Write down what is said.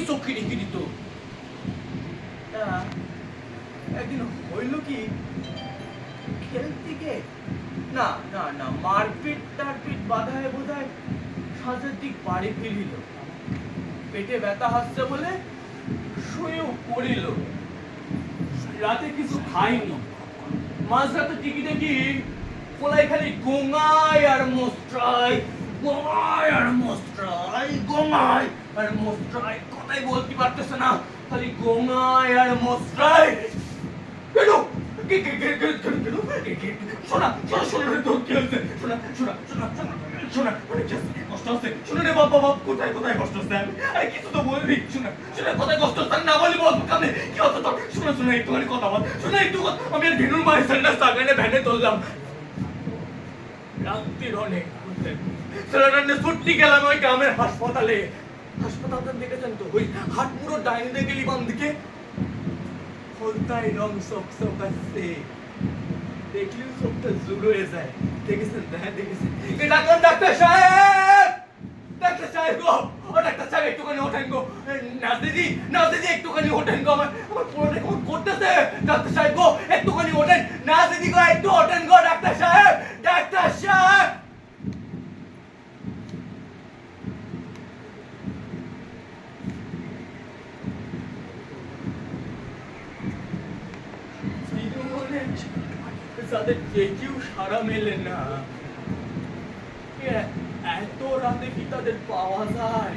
চোখে রেখে দিত। একদিন হইল কি, খেলতে গিয়ে না না না মারপিট টারপিট বাধায় বোধায় সাঁঝের দিক বাড়ি ফিরিল। পেটে ব্যথা হচ্ছে বলে শুয়েও পড়িল। রাতে কিছু খাইনি। মাঝরাতে টিকি দেখি কোলাই খালি গোঙায় আর মোস্ট্রায়, গোঙায় আর মোস্ট্রায়, গোঙায় আর মোস্ট্রায়, কথাই বলতে পারতেছে না, খালি গোঙায় আর মোস্ট্রায়। কেন শোনা শোনা শোনা রে, তোর কি হয়েছে? শোনা শোনা শোনা শোনা শোনা, অনেক কষ্ট হচ্ছে। শোনা রে বাপ বাপ, কোথায় কোথায় কষ্ট হচ্ছে? আরে কিছু তো বলবি। শোনা শোনা, কোথায় কষ্ট হচ্ছে না বলি বল কামনে কি হতো তোর? শোনা শোনা একটুখানি কথা বল, শোনা একটু কথা। আমি আর ভেনুর মায়ের স্যান্ডাস টাকানে ভ্যানে তুললাম রাত্রির অনেক ছেলেটা ছুট্টি গেলাম ওই গ্রামের হাসপাতালে। হাসপাতালটা দেখেছেন তো, ওই হাটমুড়ো ডাইনে গেলি বাম দিকে হলতায় রং চকচকাচ্ছে, দেখলেও চোখটা জুড় হয়ে যায়। দেখেছেন? হ্যাঁ দেখেছেন। ডাক্তার ডাক্তার সাহেব, ডাক্তার সাহেব গো, ও ডাক্তার সাহেব একটুখানি ওঠেন গো। নার্সিজি নার্সিজি একটুখানি ওঠেন গো, আমার আমার পুরোটা কেমন করতেছে। ডাক্তার সাহেব গো একটুখানি ওঠেন, নার্সিজি গো একটু ওঠেন গো। ডাক্তার সাহেব, ডাক্তার সাহেব। যাদের কেউ সারা মেলে না, এত রাতে কি তাদের পাওয়া যায়?